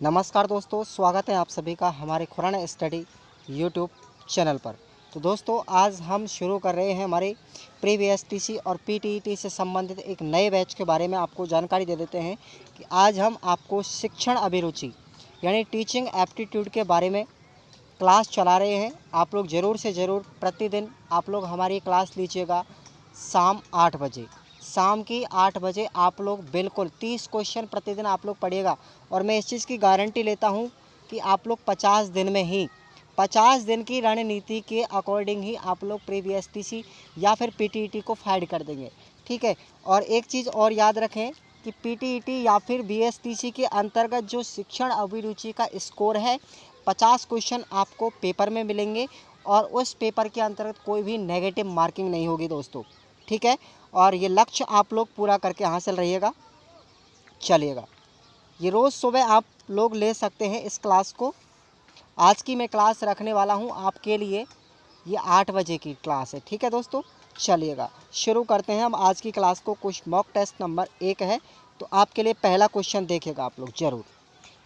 नमस्कार दोस्तों, स्वागत है आप सभी का हमारे खुराना स्टडी यूट्यूब चैनल पर। तो दोस्तों, आज हम शुरू कर रहे हैं हमारे प्री बीएसटीसी और पीटीईटी से संबंधित एक नए बैच के बारे में आपको जानकारी दे देते हैं कि आज हम आपको शिक्षण अभिरुचि यानी टीचिंग एप्टीट्यूड के बारे में क्लास चला रहे हैं। आप लोग ज़रूर से ज़रूर प्रतिदिन आप लोग हमारी क्लास लीजिएगा शाम 8 बजे। शाम की 8 बजे आप लोग बिल्कुल 30 क्वेश्चन प्रतिदिन आप लोग पढ़िएगा और मैं इस चीज़ की गारंटी लेता हूँ कि आप लोग 50 दिन में ही 50 दिन की रणनीति के अकॉर्डिंग ही आप लोग प्री बीएसटीसी या फिर पीटीईटी को फाइंड कर देंगे। ठीक है, और एक चीज़ और याद रखें कि पीटीईटी या फिर बीएसटीसी के अंतर्गत जो शिक्षण अभिरुचि का स्कोर है 50 क्वेश्चन आपको पेपर में मिलेंगे और उस पेपर के अंतर्गत कोई भी नेगेटिव मार्किंग नहीं होगी दोस्तों। ठीक है, और ये लक्ष्य आप लोग पूरा करके हासिल रहिएगा। चलिएगा, ये रोज़ सुबह आप लोग ले सकते हैं इस क्लास को। आज की मैं क्लास रखने वाला हूँ आपके लिए, ये 8 बजे की क्लास है। ठीक है दोस्तों, चलिएगा शुरू करते हैं हम आज की क्लास को। कुछ मॉक टेस्ट नंबर 1 है, तो आपके लिए पहला क्वेश्चन देखिएगा आप लोग ज़रूर।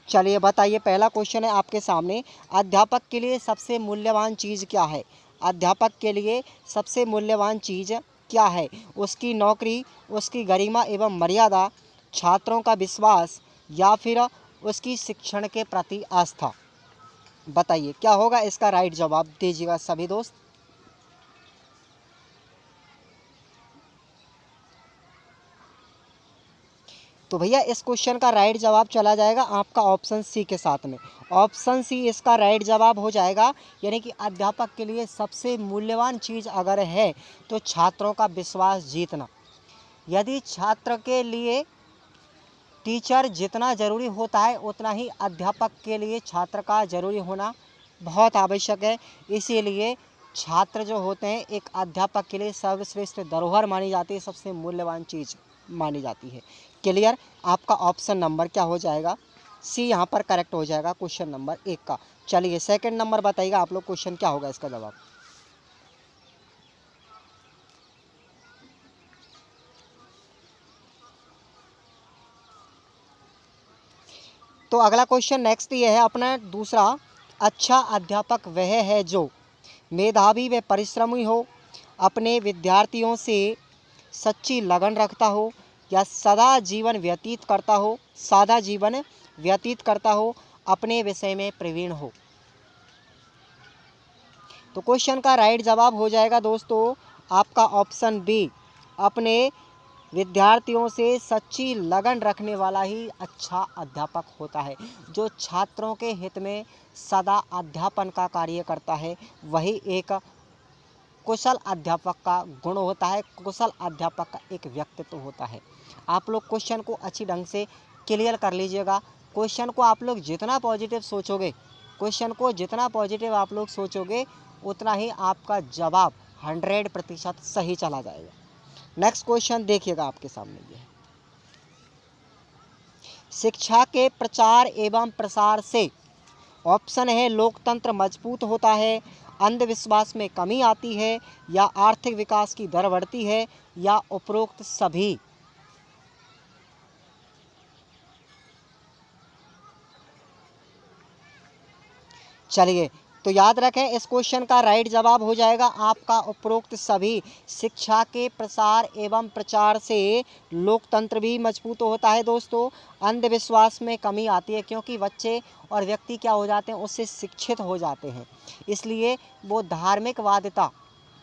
चलिए बताइए, पहला क्वेश्चन है आपके सामने। अध्यापक के लिए सबसे मूल्यवान चीज़ क्या है? अध्यापक के लिए सबसे मूल्यवान चीज़ क्या है? उसकी नौकरी, उसकी गरिमा एवं मर्यादा, छात्रों का विश्वास या फिर उसकी शिक्षण के प्रति आस्था? बताइए क्या होगा इसका राइट जवाब, दीजिएगा सभी दोस्त। तो भैया इस क्वेश्चन का राइट जवाब चला जाएगा आपका ऑप्शन सी के साथ में। ऑप्शन सी इसका राइट जवाब हो जाएगा, यानी कि अध्यापक के लिए सबसे मूल्यवान चीज़ अगर है तो छात्रों का विश्वास जीतना। यदि छात्र के लिए टीचर जितना ज़रूरी होता है उतना ही अध्यापक के लिए छात्र का ज़रूरी होना बहुत आवश्यक है। इसीलिए छात्र जो होते हैं एक अध्यापक के लिए सर्वश्रेष्ठ धरोहर मानी जाती है, सबसे मूल्यवान चीज़ मानी जाती है। क्लियर? आपका ऑप्शन नंबर क्या हो जाएगा? सी यहाँ पर करेक्ट हो जाएगा क्वेश्चन नंबर 1 का। चलिए सेकंड नंबर बताइएगा आप लोग, क्वेश्चन क्या होगा इसका जवाब। तो अगला क्वेश्चन नेक्स्ट ये है अपना दूसरा। अच्छा अध्यापक वह है जो मेधावी व परिश्रमी हो, अपने विद्यार्थियों से सच्ची लगन रखता हो या सादा जीवन व्यतीत करता हो, अपने विषय में प्रवीण हो। तो क्वेश्चन का राइट जवाब हो जाएगा दोस्तों आपका ऑप्शन बी, अपने विद्यार्थियों से सच्ची लगन रखने वाला ही अच्छा अध्यापक होता है। जो छात्रों के हित में सदा अध्यापन का कार्य करता है वही एक कुशल अध्यापक का गुण होता है, कुशल अध्यापक का एक व्यक्तित्व होता है। आप लोग क्वेश्चन को अच्छी ढंग से क्लियर कर लीजिएगा। क्वेश्चन को आप लोग जितना पॉजिटिव सोचोगे, क्वेश्चन को जितना पॉजिटिव आप लोग सोचोगे उतना ही आपका जवाब 100% सही चला जाएगा। नेक्स्ट क्वेश्चन देखिएगा आपके सामने ये है। शिक्षा के प्रचार एवं प्रसार से ऑप्शन है लोकतंत्र मजबूत होता है, अंधविश्वास में कमी आती है या आर्थिक विकास की दर बढ़ती है या उपरोक्त सभी। चलिए, तो याद रखें इस क्वेश्चन का राइट जवाब हो जाएगा आपका उपरोक्त सभी। शिक्षा के प्रसार एवं प्रचार से लोकतंत्र भी मजबूत होता है दोस्तों, अंधविश्वास में कमी आती है क्योंकि बच्चे और व्यक्ति क्या हो जाते हैं, उससे शिक्षित हो जाते हैं, इसलिए वो धार्मिकवादिता,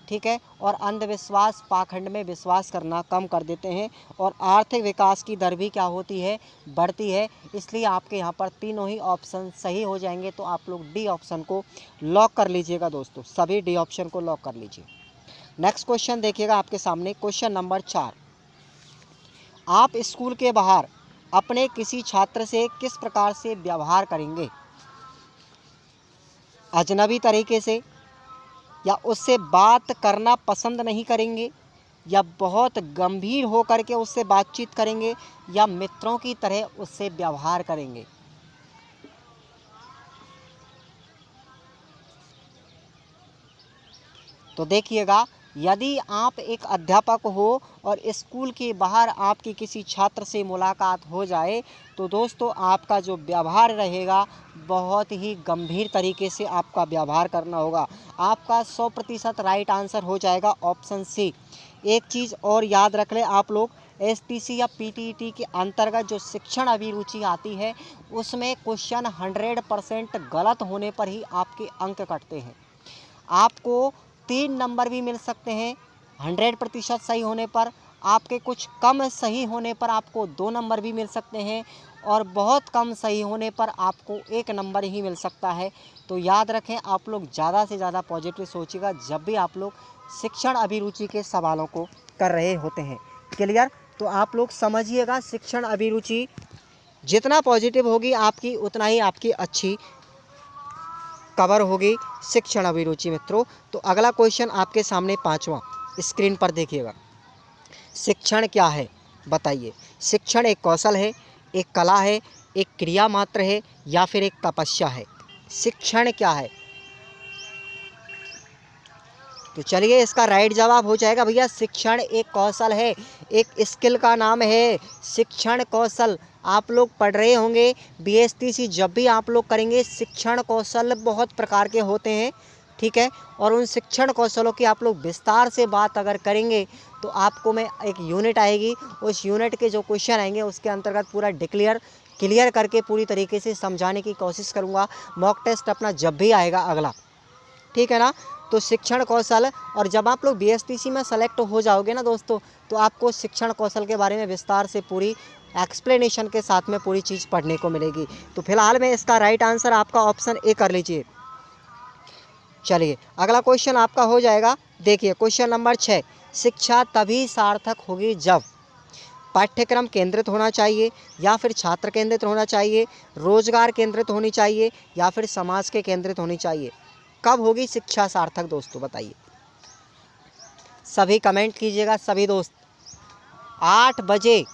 ठीक है, और अंधविश्वास पाखंड में विश्वास करना कम कर देते हैं और आर्थिक विकास की दर भी क्या होती है, बढ़ती है। इसलिए आपके यहाँ पर तीनों ही ऑप्शन सही हो जाएंगे। तो आप लोग डी ऑप्शन को लॉक कर लीजिएगा दोस्तों, सभी डी ऑप्शन को लॉक कर लीजिए। नेक्स्ट क्वेश्चन देखिएगा आपके सामने, क्वेश्चन नंबर 4। आप स्कूल के बाहर अपने किसी छात्र से किस प्रकार से व्यवहार करेंगे? अजनबी तरीके से, या उससे बात करना पसंद नहीं करेंगे, या बहुत गंभीर होकर के उससे बातचीत करेंगे, या मित्रों की तरह उससे व्यवहार करेंगे? तो देखिएगा यदि आप एक अध्यापक हो और स्कूल के बाहर आपकी किसी छात्र से मुलाकात हो जाए तो दोस्तों आपका जो व्यवहार रहेगा बहुत ही गंभीर तरीके से आपका व्यवहार करना होगा। आपका 100% राइट आंसर हो जाएगा ऑप्शन सी। एक चीज़ और याद रख लें आप लोग, एसटीसी या पीटीईटी के अंतर्गत जो शिक्षण अभिरुचि आती है उसमें क्वेश्चन 100% गलत होने पर ही आपके अंक कटते हैं। आपको 3 नंबर भी मिल सकते हैं 100% सही होने पर, आपके कुछ कम सही होने पर आपको 2 नंबर भी मिल सकते हैं और बहुत कम सही होने पर आपको 1 नंबर ही मिल सकता है। तो याद रखें आप लोग ज़्यादा से ज़्यादा पॉजिटिव सोचिएगा जब भी आप लोग शिक्षण अभिरुचि के सवालों को कर रहे होते हैं। क्लियर? तो आप लोग समझिएगा, शिक्षण अभिरुचि जितना पॉजिटिव होगी आपकी उतना ही आपकी अच्छी कवर होगी शिक्षण अभिरुचि मित्रों। तो अगला क्वेश्चन आपके सामने 5वां स्क्रीन पर देखिएगा। शिक्षण क्या है बताइए? शिक्षण एक कौशल है, एक कला है, एक क्रिया मात्र है या फिर एक तपस्या है? शिक्षण क्या है? तो चलिए इसका राइट जवाब हो जाएगा भैया, शिक्षण एक कौशल है, एक स्किल का नाम है शिक्षण कौशल। आप लोग पढ़ रहे होंगे बीएसटीसी, जब भी आप लोग करेंगे शिक्षण कौशल बहुत प्रकार के होते हैं, ठीक है। और उन शिक्षण कौशलों की आप लोग विस्तार से बात अगर करेंगे तो आपको मैं एक यूनिट आएगी, उस यूनिट के जो क्वेश्चन आएंगे उसके अंतर्गत पूरा क्लियर करके पूरी तरीके से समझाने की कोशिश करूँगा। मॉक टेस्ट अपना जब भी आएगा अगला, ठीक है ना। तो शिक्षण कौशल, और जब आप लोग बीएसटीसी में सेलेक्ट हो जाओगे ना दोस्तों तो आपको शिक्षण कौशल के बारे में विस्तार से पूरी एक्सप्लेनेशन के साथ में पूरी चीज़ पढ़ने को मिलेगी। तो फिलहाल में इसका राइट आंसर आपका ऑप्शन ए कर लीजिए। चलिए अगला क्वेश्चन आपका हो जाएगा, देखिए क्वेश्चन नंबर 6। शिक्षा तभी सार्थक होगी जब पाठ्यक्रम केंद्रित होना चाहिए या फिर छात्र केंद्रित होना चाहिए, रोजगार केंद्रित होनी चाहिए या फिर समाज के केंद्रित होनी चाहिए। कब होगी शिक्षा सार्थक दोस्तों बताइए? सभी कमेंट कीजिएगा सभी दोस्त। 8 बजे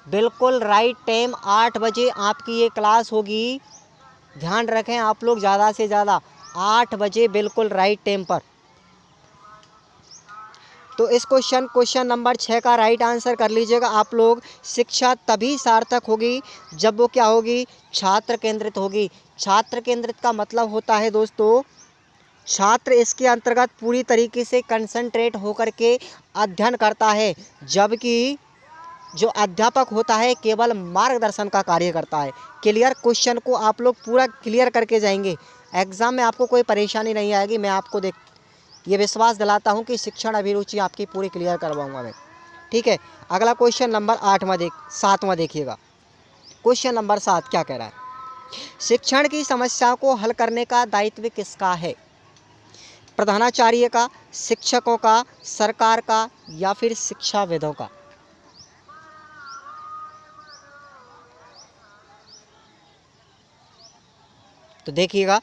बिल्कुल राइट टाइम, 8 बजे आपकी ये क्लास होगी। ध्यान रखें आप लोग ज़्यादा से ज़्यादा, 8 बजे बिल्कुल राइट टाइम पर। तो इस क्वेश्चन नंबर 6 का राइट आंसर कर लीजिएगा आप लोग। शिक्षा तभी सार्थक होगी जब वो क्या होगी? छात्र केंद्रित होगी। छात्र केंद्रित का मतलब होता है दोस्तों, छात्र इसके अंतर्गत पूरी तरीके से कंसंट्रेट होकर के अध्ययन करता है, जबकि जो अध्यापक होता है केवल मार्गदर्शन का कार्य करता है। क्लियर? क्वेश्चन को आप लोग पूरा क्लियर करके जाएंगे, एग्जाम में आपको कोई परेशानी नहीं आएगी। मैं आपको ये विश्वास दिलाता हूं कि शिक्षण अभिरुचि आपकी पूरी क्लियर करवाऊंगा मैं, ठीक है। अगला क्वेश्चन नंबर 7वां देखिएगा। क्वेश्चन नंबर 7 क्या कह रहा है? शिक्षण की समस्याओं को हल करने का दायित्व किसका है? प्रधानाचार्य का, शिक्षकों का, सरकार का या फिर शिक्षाविदों का? तो देखिएगा,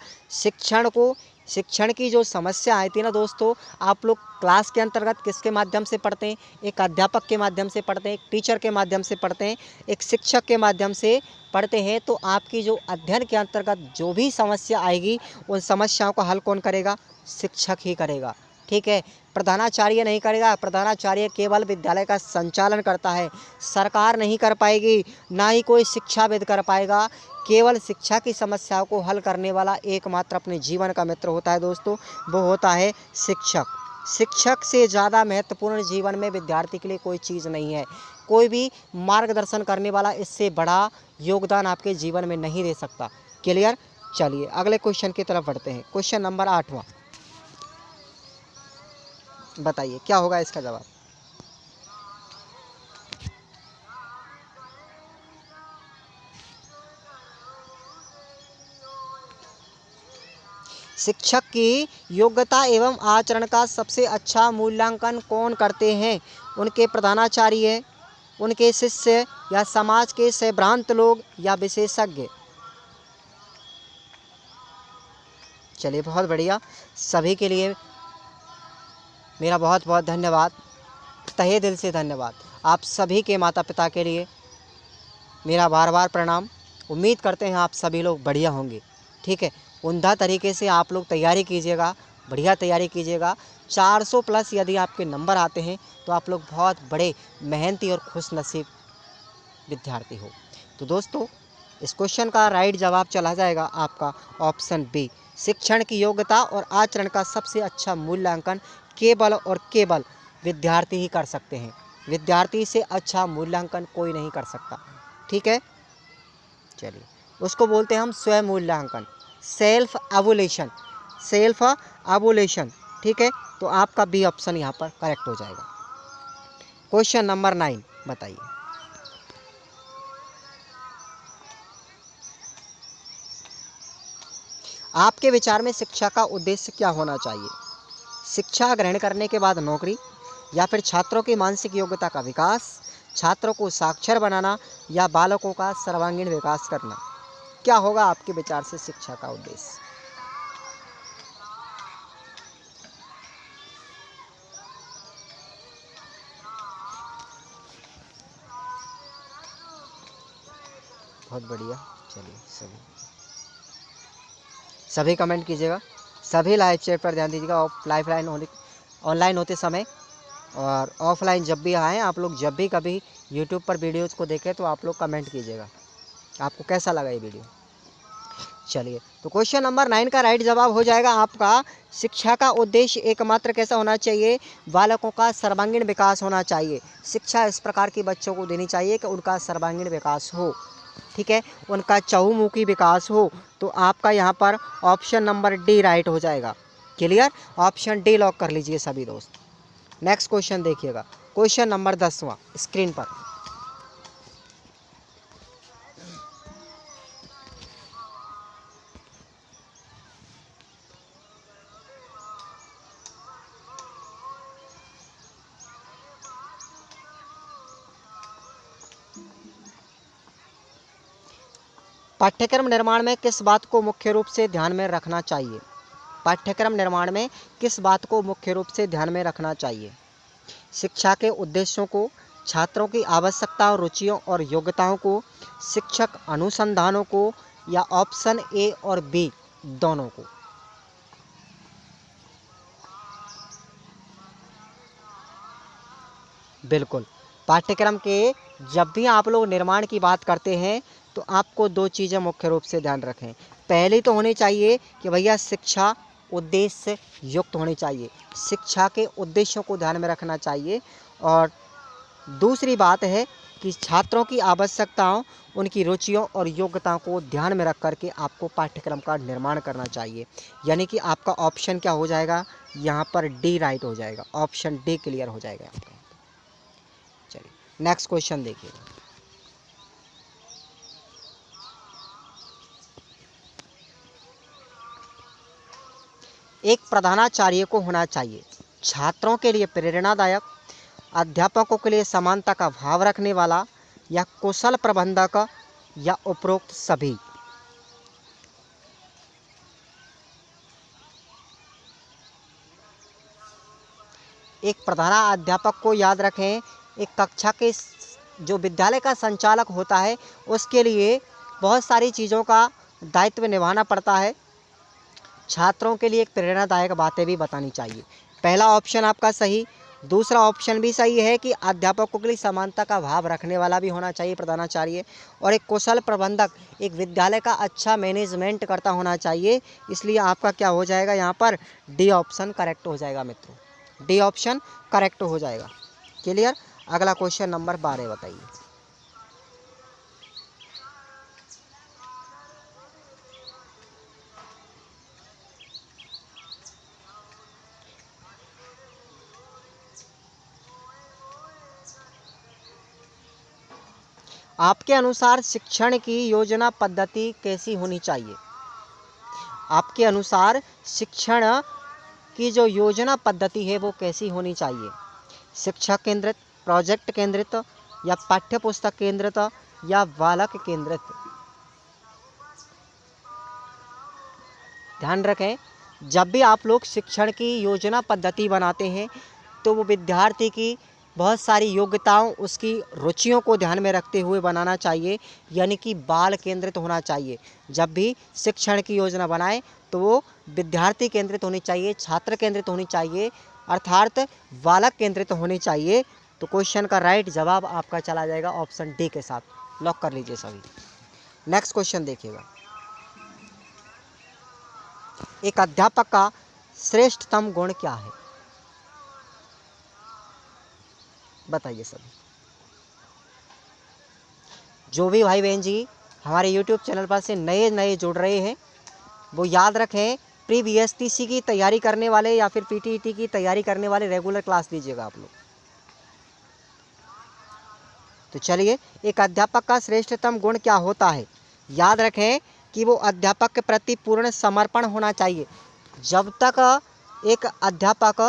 शिक्षण की जो समस्या आई थी ना दोस्तों, आप लोग क्लास के अंतर्गत किसके माध्यम से पढ़ते हैं? एक अध्यापक के माध्यम से पढ़ते हैं, एक टीचर के माध्यम से पढ़ते हैं, एक शिक्षक के माध्यम से पढ़ते हैं। तो आपकी जो अध्ययन के अंतर्गत जो भी समस्या आएगी उन समस्याओं का हल कौन करेगा? शिक्षक ही करेगा, ठीक है। प्रधानाचार्य नहीं करेगा, प्रधानाचार्य केवल विद्यालय का संचालन करता है, सरकार नहीं कर पाएगी, ना ही कोई शिक्षाविद कर पाएगा। केवल शिक्षा की समस्याओं को हल करने वाला एकमात्र अपने जीवन का मित्र होता है दोस्तों, वो होता है शिक्षक। शिक्षक से ज़्यादा महत्वपूर्ण जीवन में विद्यार्थी के लिए कोई चीज़ नहीं है। कोई भी मार्गदर्शन करने वाला इससे बड़ा योगदान आपके जीवन में नहीं दे सकता। क्लियर? चलिए अगले क्वेश्चन की तरफ बढ़ते हैं। क्वेश्चन नंबर 8वां, बताइए क्या होगा इसका जवाब? शिक्षक की योग्यता एवं आचरण का सबसे अच्छा मूल्यांकन कौन करते हैं? उनके प्रधानाचार्य, उनके शिष्य या समाज के सभ्रांत लोग या विशेषज्ञ? चलिए बहुत बढ़िया, सभी के लिए मेरा बहुत बहुत धन्यवाद, तहे दिल से धन्यवाद। आप सभी के माता पिता के लिए मेरा बार बार प्रणाम। उम्मीद करते हैं आप सभी लोग बढ़िया होंगे, ठीक है। उम्दा तरीके से आप लोग तैयारी कीजिएगा, बढ़िया तैयारी कीजिएगा। 400 प्लस यदि आपके नंबर आते हैं तो आप लोग बहुत बड़े मेहनती और खुशनसीब विद्यार्थी हो। तो दोस्तों, इस क्वेश्चन का राइट जवाब चला जाएगा आपका ऑप्शन बी। शिक्षण की योग्यता और आचरण का सबसे अच्छा मूल्यांकन केवल और केवल विद्यार्थी ही कर सकते हैं। विद्यार्थी से अच्छा मूल्यांकन कोई नहीं कर सकता। ठीक है, चलिए उसको बोलते हैं हम स्वयं मूल्यांकन, सेल्फ एवोल्यूशन, सेल्फ एवोल्यूशन। ठीक है, तो आपका बी ऑप्शन यहाँ पर करेक्ट हो जाएगा। क्वेश्चन नंबर 9 बताइए। आपके विचार में शिक्षा का उद्देश्य क्या होना चाहिए? शिक्षा ग्रहण करने के बाद नौकरी, या फिर छात्रों की मानसिक योग्यता का विकास, छात्रों को साक्षर बनाना, या बालकों का सर्वांगीण विकास करना? क्या होगा आपके विचार से शिक्षा का उद्देश्य? बहुत बढ़िया। चलिए सभी कमेंट कीजिएगा, सभी लाइव चैट पर ध्यान दीजिएगा। ऑनलाइन होते समय और ऑफलाइन जब भी आएँ आप लोग, जब भी कभी यूट्यूब पर वीडियोज़ को देखें तो आप लोग कमेंट कीजिएगा आपको कैसा लगा ये वीडियो। चलिए, तो क्वेश्चन नंबर 9 का राइट जवाब हो जाएगा आपका, शिक्षा का उद्देश्य एकमात्र कैसा होना चाहिए? बालकों का सर्वांगीण विकास होना चाहिए। शिक्षा इस प्रकार की बच्चों को देनी चाहिए कि उनका सर्वांगीण विकास हो। ठीक है, उनका चहुमुखी विकास हो। तो आपका यहाँ पर ऑप्शन नंबर डी राइट हो जाएगा। क्लियर, ऑप्शन डी लॉक कर लीजिए सभी दोस्त। नेक्स्ट क्वेश्चन देखिएगा, क्वेश्चन नंबर 10वां स्क्रीन पर। पाठ्यक्रम निर्माण में किस बात को मुख्य रूप से ध्यान में रखना चाहिए? पाठ्यक्रम निर्माण में किस बात को मुख्य रूप से ध्यान में रखना चाहिए? शिक्षा के उद्देश्यों को, छात्रों की आवश्यकताओं, रुचियों और योग्यताओं को, शिक्षक अनुसंधानों को, या ऑप्शन ए और बी दोनों को? बिल्कुल, पाठ्यक्रम के जब भी आप लोग निर्माण की बात करते हैं तो आपको दो चीज़ें मुख्य रूप से ध्यान रखें। पहली तो होनी चाहिए कि भैया शिक्षा उद्देश्य युक्त होनी चाहिए, शिक्षा के उद्देश्यों को ध्यान में रखना चाहिए। और दूसरी बात है कि छात्रों की आवश्यकताओं, उनकी रुचियों और योग्यताओं को ध्यान में रख कर के आपको पाठ्यक्रम का निर्माण करना चाहिए। यानी कि आपका ऑप्शन क्या हो जाएगा यहाँ पर? डी राइट हो जाएगा, ऑप्शन डी क्लियर हो जाएगा आपका। चलिए नेक्स्ट क्वेश्चन देखिए। एक प्रधानाचार्य को होना चाहिए छात्रों के लिए प्रेरणादायक, अध्यापकों के लिए समानता का भाव रखने वाला, या कुशल प्रबंधक, या उपरोक्त सभी? एक प्रधानाध्यापक को याद रखें, एक कक्षा के जो विद्यालय का संचालक होता है उसके लिए बहुत सारी चीज़ों का दायित्व निभाना पड़ता है। छात्रों के लिए एक प्रेरणादायक बातें भी बतानी चाहिए। पहला ऑप्शन आपका सही। दूसरा ऑप्शन भी सही है कि अध्यापकों के लिए समानता का भाव रखने वाला भी होना चाहिए प्रधानाचार्य, और एक कुशल प्रबंधक, एक विद्यालय का अच्छा मैनेजमेंट करता होना चाहिए। इसलिए आपका क्या हो जाएगा यहाँ पर? डी ऑप्शन करेक्ट हो जाएगा मित्रों, डी ऑप्शन करेक्ट हो जाएगा। क्लियर, अगला क्वेश्चन नंबर 12 बताइए। आपके अनुसार शिक्षण की योजना पद्धति कैसी होनी चाहिए? आपके अनुसार शिक्षण की जो योजना पद्धति है वो कैसी होनी चाहिए? शिक्षा केंद्रित, प्रोजेक्ट केंद्रित, या पाठ्य पुस्तक केंद्रित, या बालक केंद्रित? ध्यान रखें, जब भी आप लोग शिक्षण की योजना पद्धति बनाते हैं तो वो विद्यार्थी की बहुत सारी योग्यताओं, उसकी रुचियों को ध्यान में रखते हुए बनाना चाहिए, यानी कि बाल केंद्रित होना चाहिए। जब भी शिक्षण की योजना बनाएं तो वो विद्यार्थी केंद्रित होनी चाहिए, छात्र केंद्रित होनी चाहिए, अर्थात बालक केंद्रित होनी चाहिए। तो क्वेश्चन का राइट जवाब आपका चला जाएगा ऑप्शन डी के साथ। लॉक कर लीजिए सभी। नेक्स्ट क्वेश्चन देखिएगा, एक अध्यापक का श्रेष्ठतम गुण क्या है? बताइए सभी। जो भी भाई बहन जी हमारे YouTube चैनल पर से नए जुड़ रहे हैं वो याद रखें, प्री BSTC की तैयारी करने वाले या फिर PTET की तैयारी करने वाले रेगुलर क्लास लीजिएगा आप लोग। तो चलिए, एक अध्यापक का श्रेष्ठतम गुण क्या होता है? याद रखें कि वो अध्यापक के प्रति पूर्ण समर्पण होना चाहिए। जब तक एक अध्यापक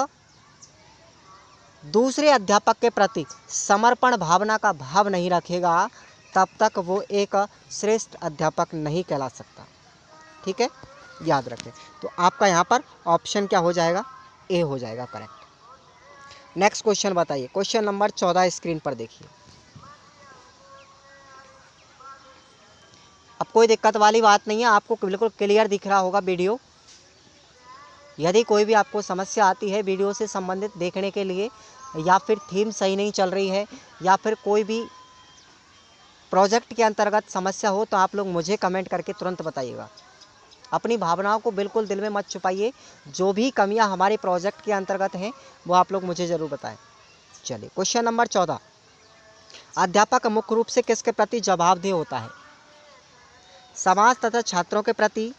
दूसरे अध्यापक के प्रति समर्पण भावना का भाव नहीं रखेगा तब तक वो एक श्रेष्ठ अध्यापक नहीं कहला सकता। ठीक है, याद रखें। तो आपका यहाँ पर ऑप्शन क्या हो जाएगा? ए हो जाएगा करेक्ट। नेक्स्ट क्वेश्चन बताइए, क्वेश्चन नंबर 14 स्क्रीन पर देखिए। अब कोई दिक्कत वाली बात नहीं है, आपको बिल्कुल क्लियर दिख रहा होगा वीडियो। यदि कोई भी आपको समस्या आती है वीडियो से संबंधित देखने के लिए, या फिर थीम सही नहीं चल रही है, या फिर कोई भी प्रोजेक्ट के अंतर्गत समस्या हो, तो आप लोग मुझे कमेंट करके तुरंत बताइएगा। अपनी भावनाओं को बिल्कुल दिल में मत छुपाइए। जो भी कमियां हमारे प्रोजेक्ट के अंतर्गत हैं वो आप लोग मुझे ज़रूर बताएं। चलिए, क्वेश्चन नंबर 14, अध्यापक मुख्य रूप से किसके प्रति जवाबदेह होता है? समाज तथा छात्रों के प्रति,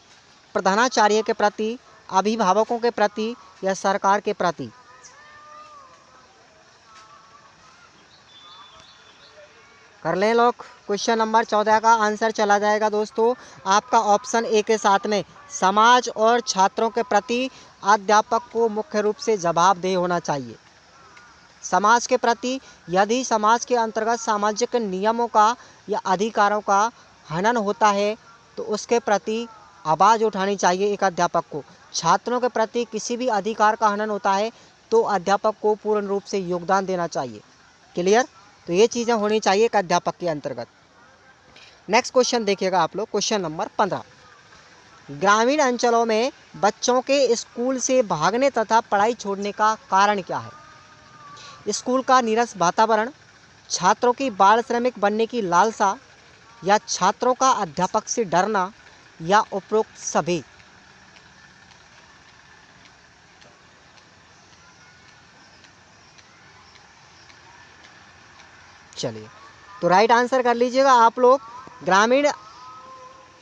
प्रधानाचार्य के प्रति, अभिभावकों के प्रति, या सरकार के प्रति? कर लें लोग। क्वेश्चन नंबर 14 का आंसर चला जाएगा दोस्तों आपका ऑप्शन ए के साथ में, समाज और छात्रों के प्रति अध्यापक को मुख्य रूप से जवाबदेह होना चाहिए। समाज के प्रति, यदि समाज के अंतर्गत सामाजिक नियमों का या अधिकारों का हनन होता है तो उसके प्रति आवाज़ उठानी चाहिए एक अध्यापक को। छात्रों के प्रति किसी भी अधिकार का हनन होता है तो अध्यापक को पूर्ण रूप से योगदान देना चाहिए। क्लियर? तो ये चीज़ें होनी चाहिए एक अध्यापक के अंतर्गत। नेक्स्ट क्वेश्चन देखिएगा आप लोग, क्वेश्चन नंबर 15, ग्रामीण अंचलों में बच्चों के स्कूल से भागने तथा पढ़ाई छोड़ने का कारण क्या है? स्कूल का नीरस वातावरण, छात्रों की बाल श्रमिक बनने की लालसा, या छात्रों का अध्यापक से डरना, या उपरोक्त सभी? चलिए, तो राइट आंसर कर लीजिएगा आप लोग। ग्रामीण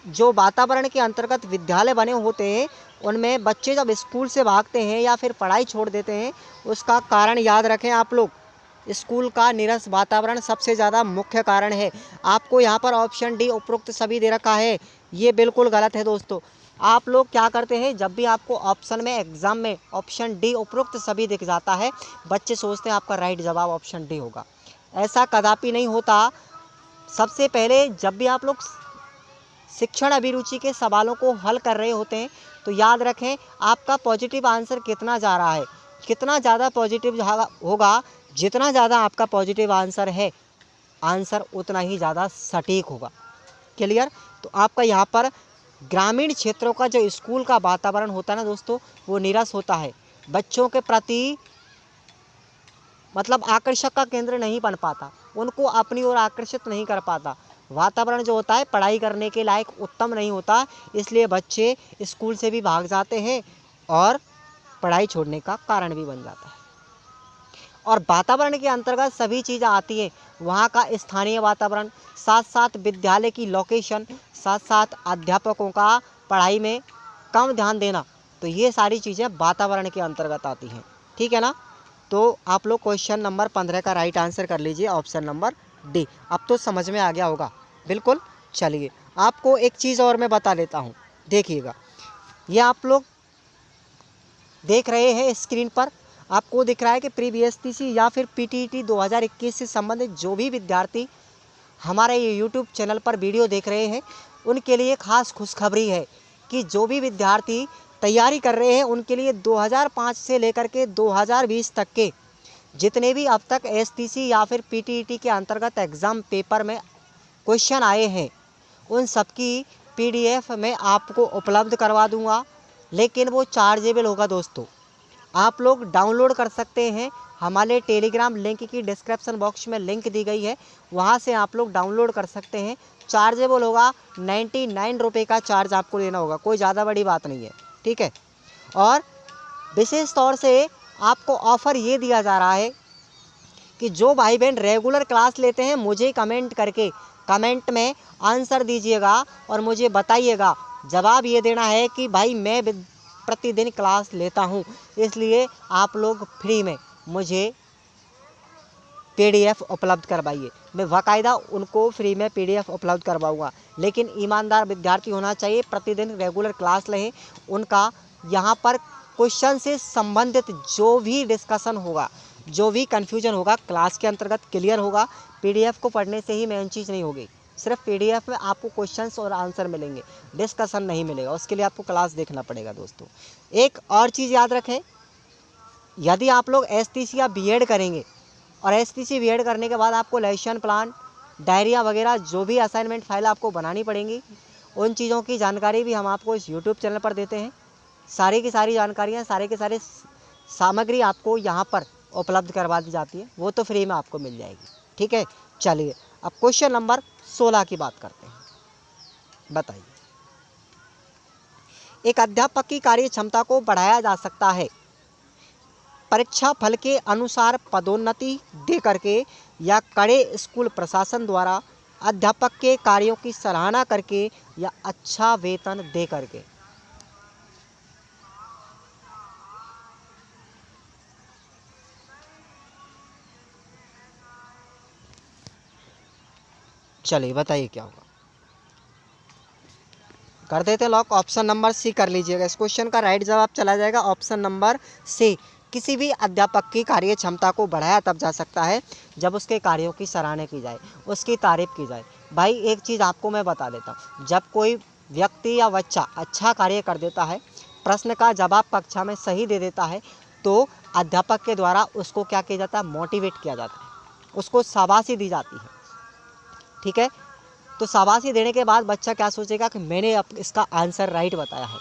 जो वातावरण के अंतर्गत विद्यालय बने होते हैं उनमें बच्चे जब स्कूल से भागते हैं या फिर पढ़ाई छोड़ देते हैं, उसका कारण याद रखें आप लोग, स्कूल का नीरस वातावरण सबसे ज़्यादा मुख्य कारण है। आपको यहाँ पर ऑप्शन डी उपरोक्त सभी दे रखा है, ये बिल्कुल गलत है दोस्तों। आप लोग क्या करते हैं, जब भी आपको ऑप्शन में एग्ज़ाम में ऑप्शन डी उपरोक्त सभी दिख जाता है, बच्चे सोचते हैं आपका राइट जवाब ऑप्शन डी होगा। ऐसा कदापि नहीं होता। सबसे पहले जब भी आप लोग शिक्षण अभिरुचि के सवालों को हल कर रहे होते हैं तो याद रखें आपका पॉजिटिव आंसर कितना जा रहा है, कितना ज़्यादा पॉजिटिव होगा, जितना ज़्यादा आपका पॉजिटिव आंसर है, आंसर उतना ही ज़्यादा सटीक होगा। क्लियर? तो आपका यहाँ पर ग्रामीण क्षेत्रों का जो स्कूल का वातावरण होता है ना दोस्तों, वो नीरस होता है, बच्चों के प्रति मतलब आकर्षक का केंद्र नहीं बन पाता, उनको अपनी ओर आकर्षित नहीं कर पाता। वातावरण जो होता है पढ़ाई करने के लायक उत्तम नहीं होता, इसलिए बच्चे स्कूल से भी भाग जाते हैं और पढ़ाई छोड़ने का कारण भी बन जाता है। और वातावरण के अंतर्गत सभी चीज़ें आती हैं, वहाँ का स्थानीय वातावरण, साथ साथ विद्यालय की लोकेशन, साथ साथ अध्यापकों का पढ़ाई में कम ध्यान देना, तो ये सारी चीज़ें वातावरण के अंतर्गत आती हैं। ठीक है ना? तो आप लोग क्वेश्चन नंबर 15 का राइट आंसर कर लीजिए ऑप्शन नंबर डी। अब तो समझ में आ गया होगा बिल्कुल। चलिए, आपको एक चीज़ और मैं बता देता हूँ, देखिएगा, ये आप लोग देख रहे हैं स्क्रीन पर, आपको दिख रहा है कि प्री BSTC या फिर PTET 2021 से संबंधित जो भी विद्यार्थी हमारे ये यूट्यूब चैनल पर वीडियो देख रहे हैं उनके लिए खास खुशखबरी है कि जो भी विद्यार्थी तैयारी कर रहे हैं उनके लिए 2005 से लेकर के 2020 तक के जितने भी अब तक STC या फिर PTET के अंतर्गत एग्ज़ाम पेपर में क्वेश्चन आए हैं उन सब की PDF मैं आपको उपलब्ध करवा दूंगा। लेकिन वो चार्जेबल होगा दोस्तों। आप लोग डाउनलोड कर सकते हैं, हमारे टेलीग्राम लिंक की डिस्क्रिप्शन बॉक्स में लिंक दी गई है, वहाँ से आप लोग डाउनलोड कर सकते हैं। चार्जेबल होगा, 99 रुपये का चार्ज आपको लेना होगा, कोई ज़्यादा बड़ी बात नहीं है, ठीक है। और विशेष तौर से आपको ऑफ़र ये दिया जा रहा है कि जो भाई बहन रेगुलर क्लास लेते हैं, मुझे कमेंट में आंसर दीजिएगा और मुझे बताइएगा, जवाब ये देना है कि भाई मैं प्रतिदिन क्लास लेता हूँ, इसलिए आप लोग फ्री में मुझे PDF उपलब्ध करवाइए। मैं बाकायदा उनको फ्री में PDF उपलब्ध करवाऊँगा, लेकिन ईमानदार विद्यार्थी होना चाहिए, प्रतिदिन रेगुलर क्लास लें। उनका यहाँ पर क्वेश्चन से संबंधित जो भी डिस्कशन होगा, जो भी कन्फ्यूजन होगा, क्लास के अंतर्गत क्लियर होगा। PDF को पढ़ने से ही मेन चीज़ नहीं होगी, सिर्फ PDF में आपको क्वेश्चंस और आंसर मिलेंगे, डिस्कशन नहीं मिलेगा, उसके लिए आपको क्लास देखना पड़ेगा दोस्तों। एक और चीज़ याद रखें, यदि आप लोग STC या BEd करेंगे और STC BEd करने के बाद आपको लेसन प्लान, डायरिया वगैरह जो भी असाइनमेंट फाइल आपको बनानी पड़ेंगी, उन चीज़ों की जानकारी भी हम आपको इस YouTube चैनल पर देते हैं। सारी की सारी जानकारियाँ, सारे के सारे सामग्री आपको यहाँ पर उपलब्ध करवा दी जाती है, वो तो फ्री में आपको मिल जाएगी, ठीक है। चलिए अब क्वेश्चन नंबर 16 की बात करते हैं। बताइए, एक अध्यापक की कार्य क्षमता को बढ़ाया जा सकता है परीक्षा फल के अनुसार पदोन्नति दे करके, या कड़े स्कूल प्रशासन द्वारा अध्यापक के कार्यों की सराहना करके, या अच्छा वेतन दे करके। चलिए बताइए क्या होगा। कर देते लॉक, ऑप्शन नंबर सी कर लीजिएगा। इस क्वेश्चन का राइट जवाब चला जाएगा ऑप्शन नंबर सी। किसी भी अध्यापक की कार्य क्षमता को बढ़ाया तब जा सकता है जब उसके कार्यों की सराहना की जाए, उसकी तारीफ की जाए। भाई एक चीज़ आपको मैं बता देता हूँ, जब कोई व्यक्ति या बच्चा अच्छा कार्य कर देता है, प्रश्न का जवाब कक्षा में सही दे देता है, तो अध्यापक के द्वारा उसको क्या किया जाता है, मोटिवेट किया जाता है, उसको शाबाशी दी जाती है, ठीक है। तो शाबाशी देने के बाद बच्चा क्या सोचेगा कि मैंने अब इसका आंसर राइट बताया है,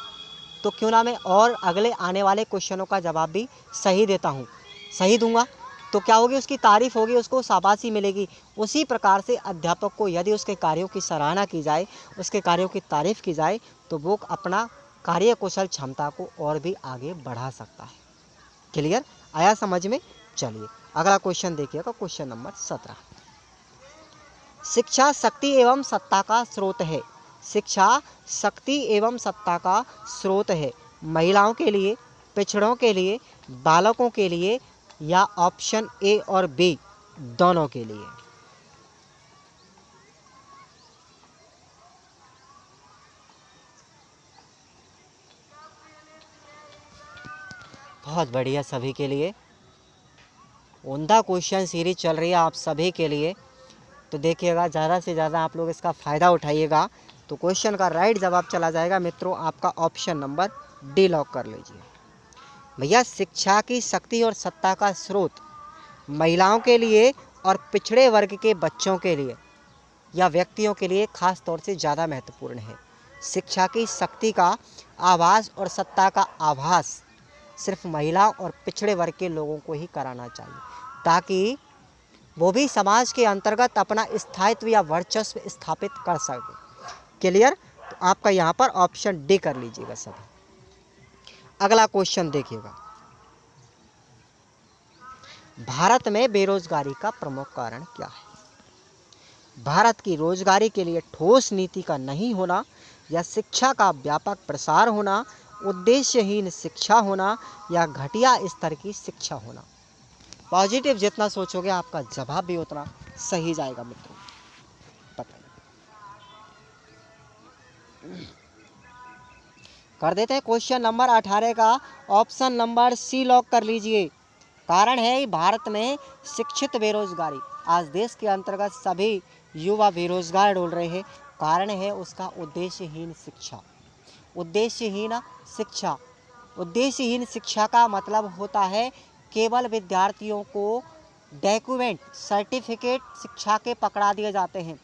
तो क्यों ना मैं और अगले आने वाले क्वेश्चनों का जवाब भी सही देता हूँ, सही दूंगा, तो क्या होगी, उसकी तारीफ होगी, उसको शाबाशी मिलेगी। उसी प्रकार से अध्यापक को यदि उसके कार्यों की सराहना की जाए, उसके कार्यों की तारीफ की जाए, तो वो अपना कार्य कौशल क्षमता को और भी आगे बढ़ा सकता है। क्लियर आया समझ में। चलिए अगला क्वेश्चन देखिएगा, क्वेश्चन नंबर 17। शिक्षा शक्ति एवं सत्ता का स्रोत है। शिक्षा शक्ति एवं सत्ता का स्रोत है, महिलाओं के लिए, पिछड़ों के लिए, बालकों के लिए, या ऑप्शन ए और बी दोनों के लिए। बहुत बढ़िया, सभी के लिए उम्दा क्वेश्चन सीरीज चल रही है आप सभी के लिए, तो देखिएगा ज़्यादा से ज़्यादा आप लोग इसका फ़ायदा उठाइएगा। तो क्वेश्चन का राइट जवाब चला जाएगा मित्रों आपका ऑप्शन नंबर डी, लॉक कर लीजिए। भैया शिक्षा की शक्ति और सत्ता का स्रोत महिलाओं के लिए और पिछड़े वर्ग के बच्चों के लिए या व्यक्तियों के लिए खास तौर से ज़्यादा महत्वपूर्ण है। शिक्षा की शक्ति का आभास और सत्ता का आभास सिर्फ महिलाओं और पिछड़े वर्ग के लोगों को ही कराना चाहिए, ताकि वो भी समाज के अंतर्गत अपना स्थायित्व या वर्चस्व स्थापित कर सके। क्लियर, तो आपका यहाँ पर ऑप्शन डी कर लीजिएगा सभी। अगला क्वेश्चन देखिएगा, भारत में बेरोजगारी का प्रमुख कारण क्या है। भारत की रोजगारी के लिए ठोस नीति का नहीं होना, या शिक्षा का व्यापक प्रसार होना, उद्देश्यहीन शिक्षा होना, या घटिया स्तर की शिक्षा होना। पॉजिटिव जितना सोचोगे आपका जवाब भी उतना सही जाएगा मित्रों। बताइए, कर देते हैं क्वेश्चन नंबर 18 का ऑप्शन नंबर सी, लॉक कर लीजिए। कारण है भारत में शिक्षित बेरोजगारी, आज देश के अंतर्गत सभी युवा बेरोजगार डोल रहे हैं। कारण है उसका उद्देश्यहीन शिक्षा। उद्देश्यहीन शिक्षा, उद्देश्यहीन शिक्षा का मतलब होता है केवल विद्यार्थियों को डॉक्यूमेंट, सर्टिफिकेट शिक्षा के पकड़ा दिए जाते हैं,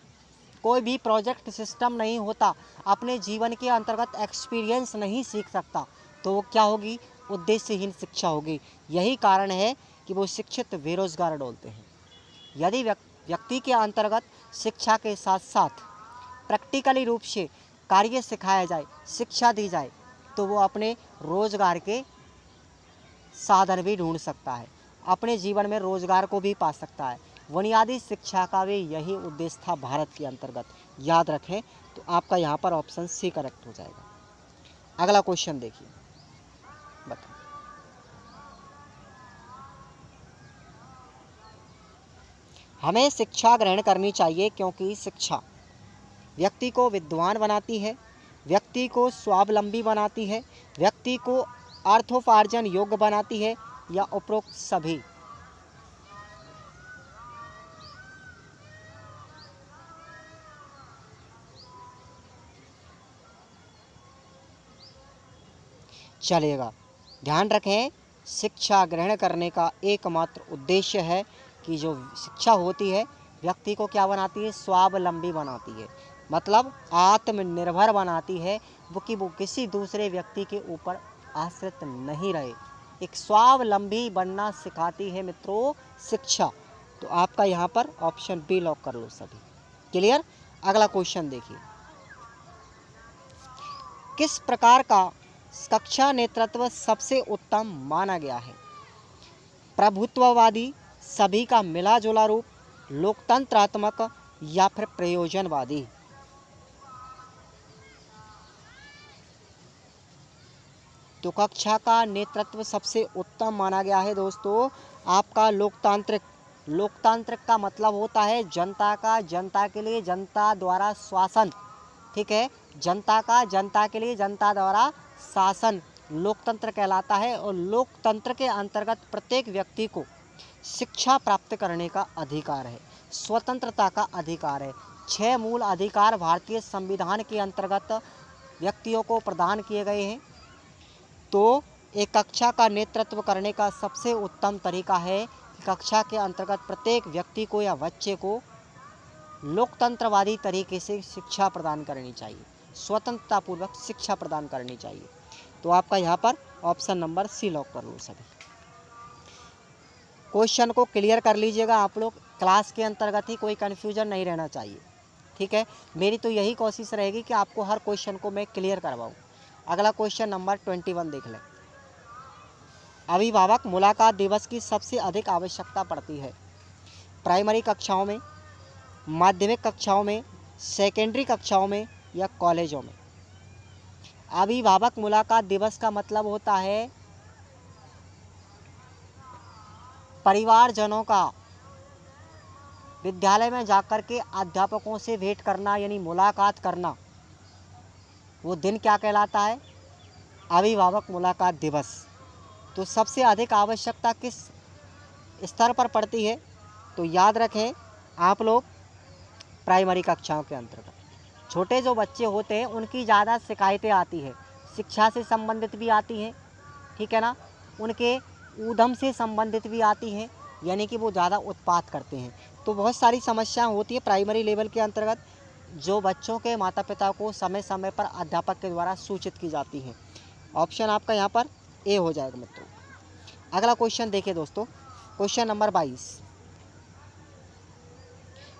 कोई भी प्रोजेक्ट सिस्टम नहीं होता, अपने जीवन के अंतर्गत एक्सपीरियंस नहीं सीख सकता, तो वो क्या होगी, उद्देश्यहीन शिक्षा होगी। यही कारण है कि वो शिक्षित बेरोजगार डोलते हैं। यदि व्यक्ति के अंतर्गत शिक्षा के साथ साथ प्रैक्टिकली रूप से कार्य सिखाया जाए, शिक्षा दी जाए, तो वो अपने रोजगार के साधन भी ढूंढ सकता है, अपने जीवन में रोजगार को भी पा सकता है। बुनियादी शिक्षा का भी यही उद्देश्य था भारत के अंतर्गत, याद रखें। तो आपका यहाँ पर ऑप्शन सी करेक्ट हो जाएगा। अगला क्वेश्चन देखिए, बताओ। हमें शिक्षा ग्रहण करनी चाहिए क्योंकि शिक्षा व्यक्ति को विद्वान बनाती है, व्यक्ति को स्वावलंबी बनाती है, व्यक्ति को अर्थोपार्जन योग्य बनाती है, या उपरोक्त सभी। चलेगा। ध्यान रखें, शिक्षा ग्रहण करने का एकमात्र उद्देश्य है कि जो शिक्षा होती है व्यक्ति को क्या बनाती है, स्वावलंबी बनाती है, मतलब आत्मनिर्भर बनाती है, वो कि वो किसी दूसरे व्यक्ति के ऊपर आश्रित नहीं रहे। एक स्वावलंबी बनना सिखाती है मित्रों शिक्षा। तो आपका यहाँ पर ऑप्शन बी लॉक कर लो सभी। क्लियर। अगला क्वेश्चन देखिए, किस प्रकार का कक्षा नेतृत्व सबसे उत्तम माना गया है? प्रभुत्ववादी, सभी का मिला जुला रूप, लोकतंत्रात्मक, या फिर प्रयोजनवादी। तो कक्षा का नेतृत्व सबसे उत्तम माना गया है दोस्तों आपका लोकतांत्रिक। लोकतांत्रिक का मतलब होता है जनता का जनता के लिए, जनता द्वारा शासन। ठीक है, जनता का जनता के लिए, जनता द्वारा शासन लोकतंत्र कहलाता है। और लोकतंत्र के अंतर्गत प्रत्येक व्यक्ति को शिक्षा प्राप्त करने का अधिकार है, स्वतंत्रता का अधिकार है। 6 मूल अधिकार भारतीय संविधान के अंतर्गत व्यक्तियों को प्रदान किए गए हैं। तो एक कक्षा का नेतृत्व करने का सबसे उत्तम तरीका है कि कक्षा के अंतर्गत प्रत्येक व्यक्ति को या बच्चे को लोकतंत्रवादी तरीके से शिक्षा प्रदान करनी चाहिए, स्वतंत्रतापूर्वक शिक्षा प्रदान करनी चाहिए। तो आपका यहाँ पर ऑप्शन नंबर सी लॉक कर लो सभी। क्वेश्चन को क्लियर कर लीजिएगा आप लोग, क्लास के अंतर्गत ही कोई कन्फ्यूजन नहीं रहना चाहिए। ठीक है, मेरी तो यही कोशिश रहेगी कि आपको हर क्वेश्चन को मैं क्लियर करवाऊँ। अगला क्वेश्चन नंबर 21 देख लें। अभिभावक मुलाकात दिवस की सबसे अधिक आवश्यकता पड़ती है प्राइमरी कक्षाओं में, माध्यमिक कक्षाओं में, सेकेंडरी कक्षाओं में, या कॉलेजों में। अभिभावक मुलाकात दिवस का मतलब होता है परिवारजनों का विद्यालय में जाकर के अध्यापकों से भेंट करना, यानी मुलाकात करना। वो दिन क्या कहलाता है, अभिभावक मुलाकात दिवस। तो सबसे अधिक आवश्यकता किस स्तर पर पड़ती है? तो याद रखें आप लोग, प्राइमरी कक्षाओं के अंतर्गत छोटे जो बच्चे होते हैं उनकी ज़्यादा शिकायतें आती है, शिक्षा से संबंधित भी आती हैं, ठीक है ना, उनके ऊधम से संबंधित भी आती हैं, यानी कि वो ज़्यादा उत्पात करते हैं। तो बहुत सारी समस्याएं होती है प्राइमरी लेवल के अंतर्गत, जो बच्चों के माता पिता को समय समय पर अध्यापक के द्वारा सूचित की जाती हैं। ऑप्शन आपका यहाँ पर ए हो जाएगा मित्रों। अगला क्वेश्चन देखिए दोस्तों, क्वेश्चन नंबर 22।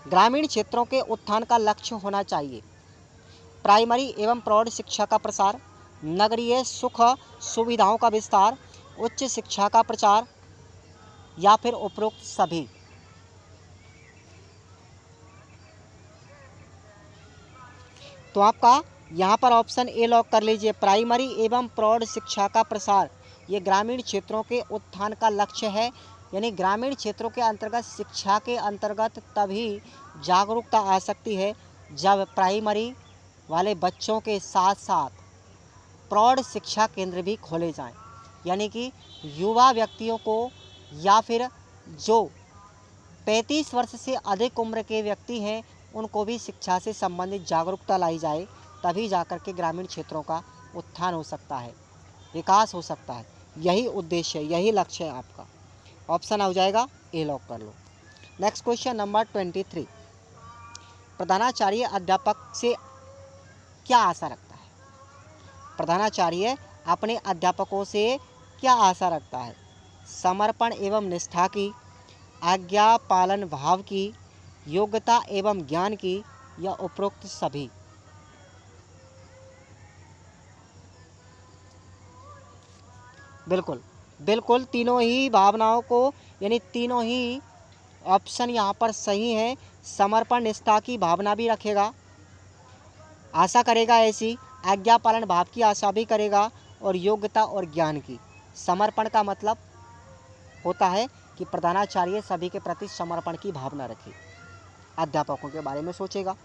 ग्रामीण क्षेत्रों के उत्थान का लक्ष्य होना चाहिए प्राइमरी एवं प्रौढ़ शिक्षा का प्रसार, नगरीय सुख सुविधाओं का विस्तार, उच्च शिक्षा का प्रचार, या फिर उपरोक्त सभी। तो आपका यहाँ पर ऑप्शन ए लॉक कर लीजिए, प्राइमरी एवं प्रौढ़ शिक्षा का प्रसार। ये ग्रामीण क्षेत्रों के उत्थान का लक्ष्य है, यानी ग्रामीण क्षेत्रों के अंतर्गत शिक्षा के अंतर्गत तभी जागरूकता आ सकती है जब प्राइमरी वाले बच्चों के साथ साथ प्रौढ़ शिक्षा केंद्र भी खोले जाएं, यानी कि युवा व्यक्तियों को या फिर जो 35 वर्ष से अधिक उम्र के व्यक्ति हैं उनको भी शिक्षा से संबंधित जागरूकता लाई जाए, तभी जाकर के ग्रामीण क्षेत्रों का उत्थान हो सकता है, विकास हो सकता है। यही उद्देश्य है, यही लक्ष्य है आपका। ऑप्शन हो जाएगा ए लॉक कर लो। Next question number 23। प्रधानाचार्य अध्यापक से क्या आशा रखता है? प्रधानाचार्य अपने अध्यापकों से क्या आशा रखता है? समर्पण एवं निष्ठा की, आज्ञा पालन भाव की, योग्यता एवं ज्ञान की, या उपरोक्त सभी? बिल्कुल, बिल्कुल तीनों ही भावनाओं को, यानी तीनों ही ऑप्शन यहाँ पर सही हैं। समर्पण निष्ठा की भावना भी रखेगा, आशा करेगा ऐसी, आज्ञा पालन भाव की आशा भी करेगा, और योग्यता और ज्ञान की। समर्पण का मतलब होता है कि प्रधानाचार्य सभी के प्रति समर्पण की भावना रखे, अध्यापकों के बारे में सोचेगा।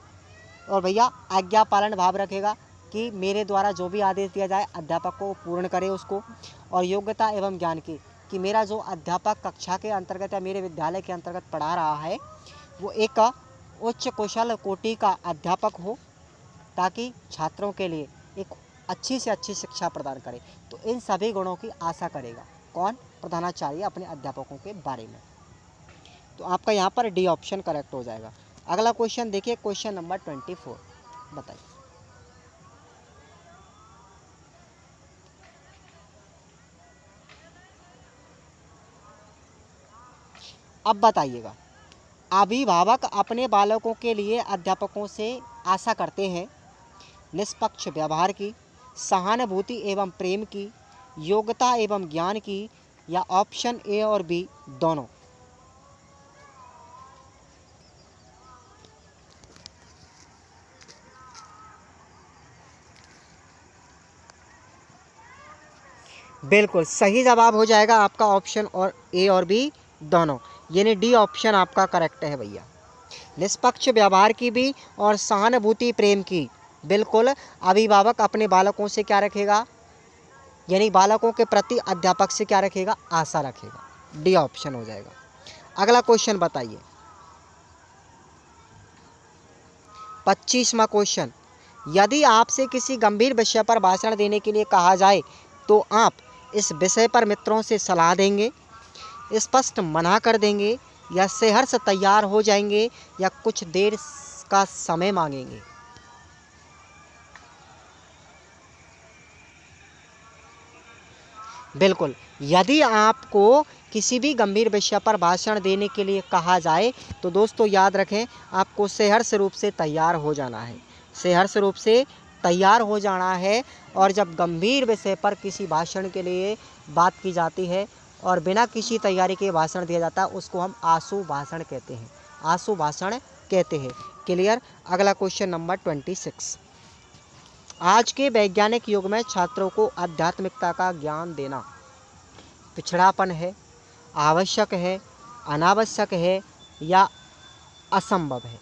और भैया आज्ञा पालन भाव रखेगा कि मेरे द्वारा जो भी आदेश दिया जाए अध्यापक को पूर्ण करे उसको। और योग्यता एवं ज्ञान की, कि मेरा जो अध्यापक कक्षा के अंतर्गत या मेरे विद्यालय के अंतर्गत पढ़ा रहा है वो एक उच्च कुशल कोटि का अध्यापक हो, ताकि छात्रों के लिए एक अच्छी से अच्छी शिक्षा प्रदान करे। तो इन सभी गुणों की आशा करेगा कौन? प्रधानाचार्य अपने अध्यापकों के बारे में। तो आपका यहाँ पर डी ऑप्शन करेक्ट हो जाएगा। अगला क्वेश्चन देखिए, क्वेश्चन नंबर 24, बताइए। अब बताइएगा, अभिभावक अपने बालकों के लिए अध्यापकों से आशा करते हैं निष्पक्ष व्यवहार की, सहानुभूति एवं प्रेम की, योग्यता एवं ज्ञान की, या ऑप्शन ए और बी दोनों? बिल्कुल सही जवाब हो जाएगा आपका ऑप्शन और ए और बी दोनों, यानी डी ऑप्शन आपका करेक्ट है भैया। निष्पक्ष व्यवहार की भी और सहानुभूति प्रेम की। बिल्कुल अभिभावक अपने बालकों से क्या रखेगा, यानी बालकों के प्रति अध्यापक से क्या रखेगा? आशा रखेगा। डी ऑप्शन हो जाएगा। अगला क्वेश्चन बताइए, 25वां क्वेश्चन, यदि आपसे किसी गंभीर विषय पर भाषण देने के लिए कहा जाए तो आप इस विषय पर मित्रों से सलाह देंगे, स्पष्ट मना कर देंगे, या सहर्ष तैयार हो जाएंगे, या कुछ देर का समय मांगेंगे? बिल्कुल, यदि आपको किसी भी गंभीर विषय पर भाषण देने के लिए कहा जाए तो दोस्तों याद रखें, आपको सहर्ष रूप से तैयार हो जाना है, सहर्ष रूप से तैयार हो जाना है। और जब गंभीर विषय पर किसी भाषण के लिए बात की जाती है और बिना किसी तैयारी के भाषण दिया जाता है, उसको हम आशु भाषण कहते हैं, आशु भाषण कहते हैं। क्लियर? अगला क्वेश्चन नंबर 26, आज के वैज्ञानिक युग में छात्रों को आध्यात्मिकता का ज्ञान देना पिछड़ापन है, आवश्यक है, अनावश्यक है, या असंभव है?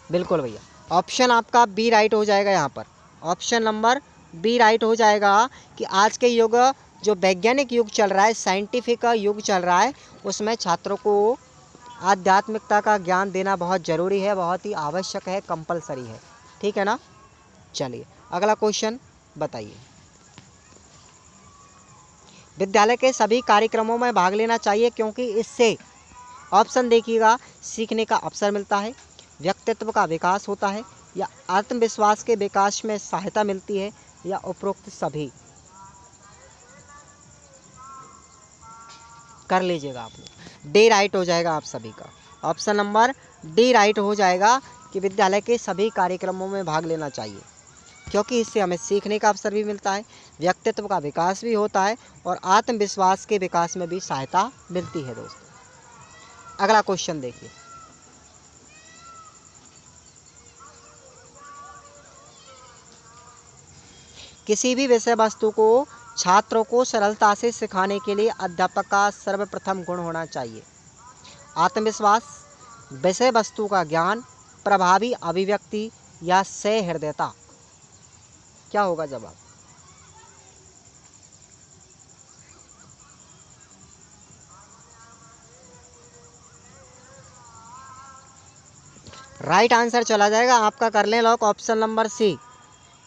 बिल्कुल भैया, ऑप्शन आपका बी राइट हो जाएगा। यहाँ पर ऑप्शन नंबर बी राइट हो जाएगा कि आज के युग, जो वैज्ञानिक युग चल रहा है, साइंटिफिक युग चल रहा है, उसमें छात्रों को आध्यात्मिकता का ज्ञान देना बहुत ज़रूरी है, बहुत ही आवश्यक है, कंपलसरी है। ठीक है ना? चलिए अगला क्वेश्चन बताइए, विद्यालय के सभी कार्यक्रमों में भाग लेना चाहिए क्योंकि इससे, ऑप्शन देखिएगा, सीखने का अवसर मिलता है, व्यक्तित्व का विकास होता है, या आत्मविश्वास के विकास में सहायता मिलती है, या उपरोक्त सभी? कर लीजिएगा आप लोग। डी राइट हो जाएगा आप सभी का, ऑप्शन नंबर डी राइट हो जाएगा कि विद्यालय के सभी कार्यक्रमों में भाग लेना चाहिए क्योंकि इससे हमें सीखने का अवसर भी मिलता है, व्यक्तित्व का विकास भी होता है, और आत्मविश्वास के विकास में भी सहायता मिलती है दोस्तों। अगला क्वेश्चन देखिए, किसी भी विषय वस्तु को छात्रों को सरलता से सिखाने के लिए अध्यापक का सर्वप्रथम गुण होना चाहिए? आत्मविश्वास, विषय वस्तु का ज्ञान, प्रभावी अभिव्यक्ति, या सहृदयता? क्या होगा जवाब? राइट आंसर चला जाएगा आपका, कर लें लॉक, ऑप्शन नंबर सी।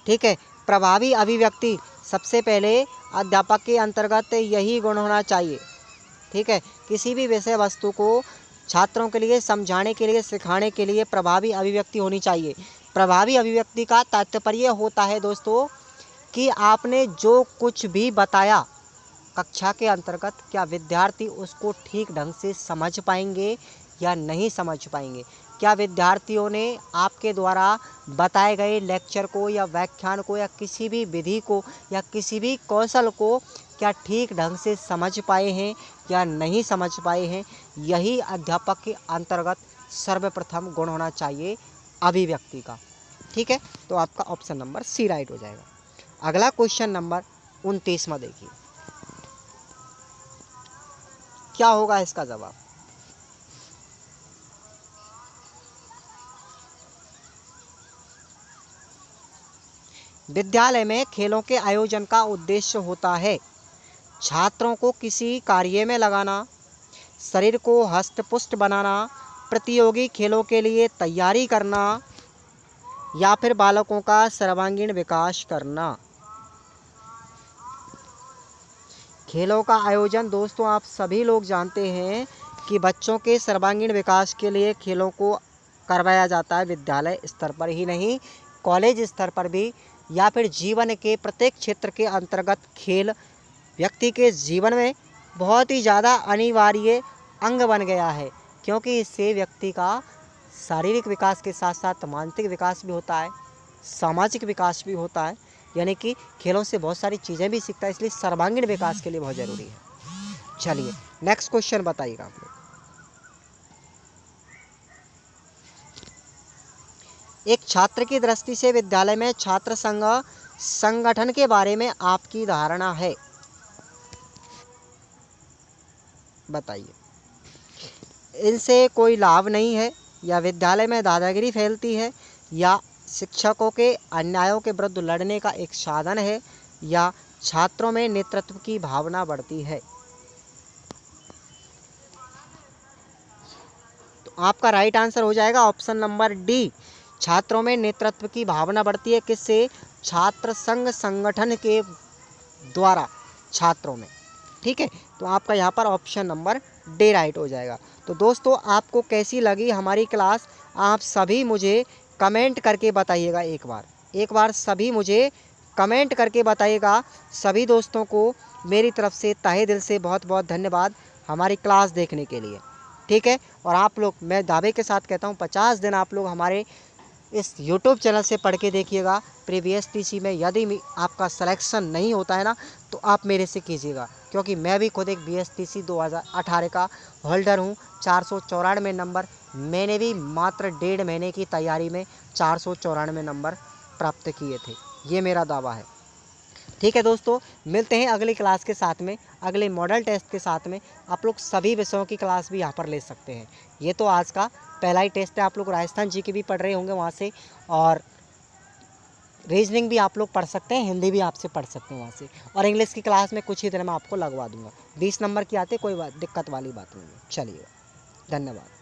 ठीक है, प्रभावी अभिव्यक्ति, सबसे पहले अध्यापक के अंतर्गत यही गुण होना चाहिए। ठीक है, किसी भी विषय वस्तु को छात्रों के लिए समझाने के लिए, सिखाने के लिए प्रभावी अभिव्यक्ति होनी चाहिए। प्रभावी अभिव्यक्ति का तात्पर्य होता है दोस्तों कि आपने जो कुछ भी बताया कक्षा के अंतर्गत, क्या विद्यार्थी उसको ठीक ढंग से समझ पाएंगे या नहीं समझ पाएंगे। क्या विद्यार्थियों ने आपके द्वारा बताए गए लेक्चर को या व्याख्यान को या किसी भी विधि को या किसी भी कौशल को क्या ठीक ढंग से समझ पाए हैं या नहीं समझ पाए हैं। यही अध्यापक के अंतर्गत सर्वप्रथम गुण होना चाहिए अभिव्यक्ति का। ठीक है, तो आपका ऑप्शन नंबर सी राइट हो जाएगा। अगला क्वेश्चन नंबर 29वां देखिए, क्या होगा इसका जवाब। विद्यालय में खेलों के आयोजन का उद्देश्य होता है छात्रों को किसी कार्य में लगाना, शरीर को हष्टपुष्ट बनाना, प्रतियोगी खेलों के लिए तैयारी करना या फिर बालकों का सर्वांगीण विकास करना। खेलों का आयोजन दोस्तों आप सभी लोग जानते हैं कि बच्चों के सर्वांगीण विकास के लिए खेलों को करवाया जाता है। विद्यालय स्तर पर ही नहीं, कॉलेज स्तर पर भी या फिर जीवन के प्रत्येक क्षेत्र के अंतर्गत खेल व्यक्ति के जीवन में बहुत ही ज़्यादा अनिवार्य अंग बन गया है, क्योंकि इससे व्यक्ति का शारीरिक विकास के साथ साथ मानसिक विकास भी होता है, सामाजिक विकास भी होता है, यानी कि खेलों से बहुत सारी चीज़ें भी सीखता है, इसलिए सर्वांगीण विकास के लिए बहुत ज़रूरी है। चलिए नेक्स्ट क्वेश्चन बताइएगा आप लोग। एक छात्र की दृष्टि से विद्यालय में छात्र संघ संगठन के बारे में आपकी धारणा है, बताइए। इनसे कोई लाभ नहीं है, या विद्यालय में दादागिरी फैलती है, या शिक्षकों के अन्यायों के विरुद्ध लड़ने का एक साधन है, या छात्रों में नेतृत्व की भावना बढ़ती है। तो आपका राइट आंसर हो जाएगा ऑप्शन नंबर डी, छात्रों में नेतृत्व की भावना बढ़ती है। किससे? छात्र संघ संगठन के द्वारा छात्रों में। ठीक है, तो आपका यहाँ पर ऑप्शन नंबर डी राइट हो जाएगा। तो दोस्तों आपको कैसी लगी हमारी क्लास, आप सभी मुझे कमेंट करके बताइएगा। एक बार सभी मुझे कमेंट करके बताइएगा। सभी दोस्तों को मेरी तरफ से तहे दिल से बहुत बहुत धन्यवाद हमारी क्लास देखने के लिए। ठीक है, और आप लोग, मैं दावे के साथ कहता हूँ 50 दिन आप लोग हमारे इस YouTube चैनल से पढ़ के देखिएगा। प्रीवियस टीसी में यदि आपका सिलेक्शन नहीं होता है ना, तो आप मेरे से कीजिएगा, क्योंकि मैं भी खुद एक BSTC 2018 का होल्डर हूँ। 494 नंबर, मैंने भी मात्र 1.5 महीने की तैयारी में 494 नंबर प्राप्त किए थे, ये मेरा दावा है। ठीक है दोस्तों, मिलते हैं अगली क्लास के साथ में, अगले मॉडल टेस्ट के साथ में। आप लोग सभी विषयों की क्लास भी यहाँ पर ले सकते हैं। ये तो आज का पहला ही टेस्ट है, आप लोग राजस्थान जी के भी पढ़ रहे होंगे वहाँ से, और रीजनिंग भी आप लोग पढ़ सकते हैं, हिंदी भी आपसे पढ़ सकते हैं वहाँ से, और इंग्लिश की क्लास में कुछ ही देर में आपको लगवा दूंगा। 20 नंबर की आते, कोई दिक्कत वाली बात नहीं है। चलिए, धन्यवाद।